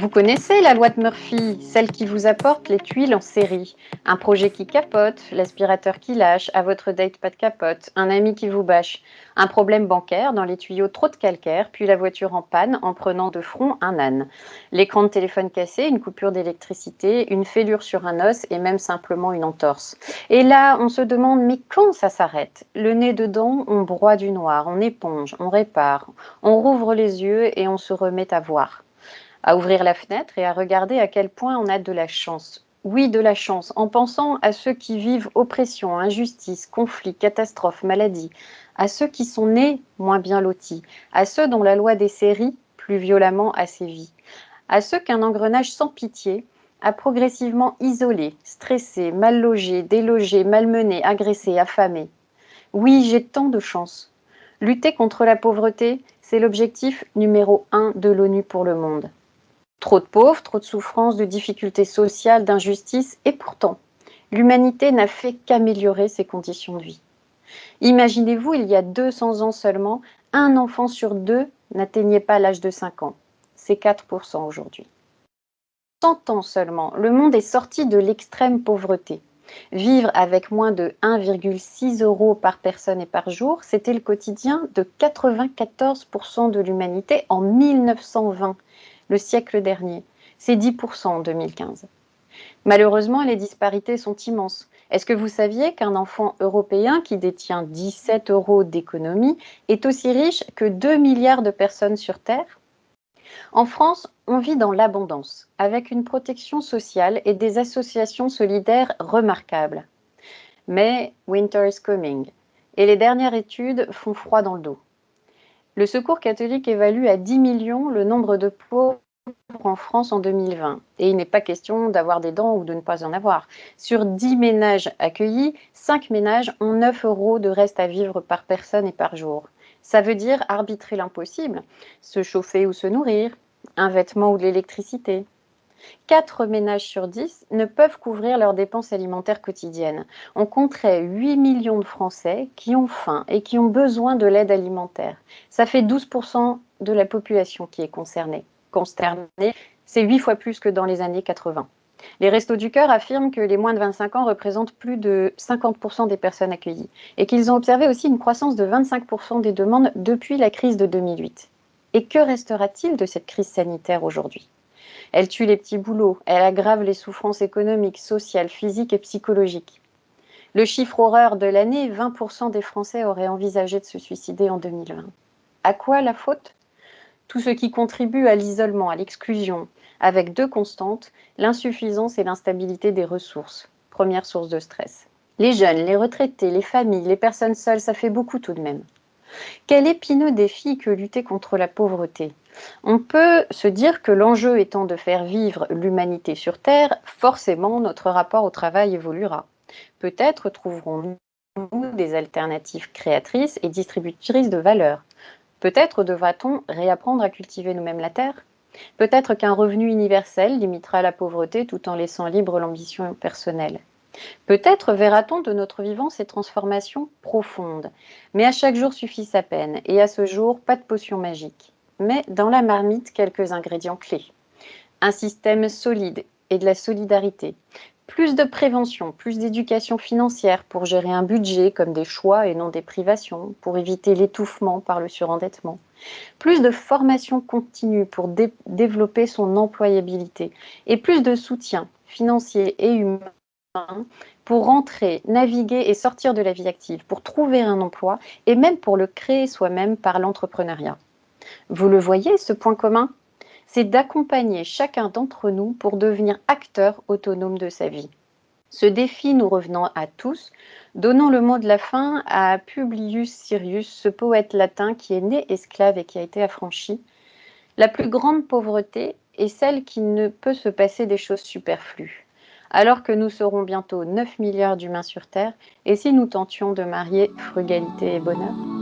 Vous connaissez la loi de Murphy, celle qui vous apporte les tuiles en série. Un projet qui capote, l'aspirateur qui lâche, à votre date pas de capote, un ami qui vous bâche, un problème bancaire, dans les tuyaux trop de calcaire, puis la voiture en panne en prenant de front un âne. L'écran de téléphone cassé, une coupure d'électricité, une fêlure sur un os et même simplement une entorse. Et là, on se demande mais quand ça s'arrête? Le nez dedans, on broie du noir, on éponge, on répare, on rouvre les yeux et on se remet à voir, à ouvrir la fenêtre et à regarder à quel point on a de la chance. Oui, de la chance, en pensant à ceux qui vivent oppression, injustice, conflits, catastrophes, maladies, à ceux qui sont nés moins bien lotis, à ceux dont la loi des séries plus violemment a sévi, à ceux qu'un engrenage sans pitié a progressivement isolés, stressés, mal logés, délogés, malmenés, agressés, affamés. Oui, j'ai tant de chance. Lutter contre la pauvreté, c'est l'objectif numéro 1 de l'ONU pour le monde. Trop de pauvres, trop de souffrances, de difficultés sociales, d'injustices, et pourtant, l'humanité n'a fait qu'améliorer ses conditions de vie. Imaginez-vous, il y a 200 ans seulement, un enfant sur deux n'atteignait pas l'âge de 5 ans. C'est 4% aujourd'hui. 100 ans seulement, le monde est sorti de l'extrême pauvreté. Vivre avec moins de 1,6 € par personne et par jour, c'était le quotidien de 94% de l'humanité en 1920, le siècle dernier. C'est 10% en 2015. Malheureusement, les disparités sont immenses. Est-ce que vous saviez qu'un enfant européen qui détient 17 € d'économie est aussi riche que 2 milliards de personnes sur Terre? En France, on vit dans l'abondance, avec une protection sociale et des associations solidaires remarquables. Mais winter is coming, et les dernières études font froid dans le dos. Le Secours catholique évalue à 10 millions le nombre de pauvres en France en 2020. Et il n'est pas question d'avoir des dents ou de ne pas en avoir. Sur 10 ménages accueillis, 5 ménages ont 9 € de reste à vivre par personne et par jour. Ça veut dire arbitrer l'impossible, se chauffer ou se nourrir, un vêtement ou de l'électricité. 4 ménages sur 10 ne peuvent couvrir leurs dépenses alimentaires quotidiennes. On compterait 8 millions de Français qui ont faim et qui ont besoin de l'aide alimentaire. Ça fait 12% de la population qui est concernée. C'est 8 fois plus que dans les années 80. Les Restos du Cœur affirment que les moins de 25 ans représentent plus de 50% des personnes accueillies et qu'ils ont observé aussi une croissance de 25% des demandes depuis la crise de 2008. Et que restera-t-il de cette crise sanitaire aujourd'hui? Elle tue les petits boulots, elle aggrave les souffrances économiques, sociales, physiques et psychologiques. Le chiffre horreur de l'année, 20% des Français auraient envisagé de se suicider en 2020. À quoi la faute? Tout ce qui contribue à l'isolement, à l'exclusion, avec deux constantes, l'insuffisance et l'instabilité des ressources, première source de stress. Les jeunes, les retraités, les familles, les personnes seules, ça fait beaucoup tout de même. Quel épineux défi que lutter contre la pauvreté. On peut se dire que l'enjeu étant de faire vivre l'humanité sur Terre, forcément notre rapport au travail évoluera. Peut-être trouverons-nous des alternatives créatrices et distributrices de valeur. Peut-être devra-t-on réapprendre à cultiver nous-mêmes la terre. Peut-être qu'un revenu universel limitera la pauvreté tout en laissant libre l'ambition personnelle. Peut-être verra-t-on de notre vivant ces transformations profondes. Mais à chaque jour suffit sa peine, et à ce jour, pas de potion magique. Mais dans la marmite, quelques ingrédients clés. Un système solide et de la solidarité. Plus de prévention, plus d'éducation financière pour gérer un budget comme des choix et non des privations, pour éviter l'étouffement par le surendettement. Plus de formation continue pour développer son employabilité. Et plus de soutien financier et humain pour rentrer, naviguer et sortir de la vie active, pour trouver un emploi et même pour le créer soi-même par l'entrepreneuriat. Vous le voyez, ce point commun? C'est d'accompagner chacun d'entre nous pour devenir acteur autonome de sa vie. Ce défi nous revenant à tous, donnons le mot de la fin à Publius Sirius, ce poète latin qui est né esclave et qui a été affranchi. La plus grande pauvreté est celle qui ne peut se passer des choses superflues. Alors que nous serons bientôt 9 milliards d'humains sur Terre, et si nous tentions de marier frugalité et bonheur?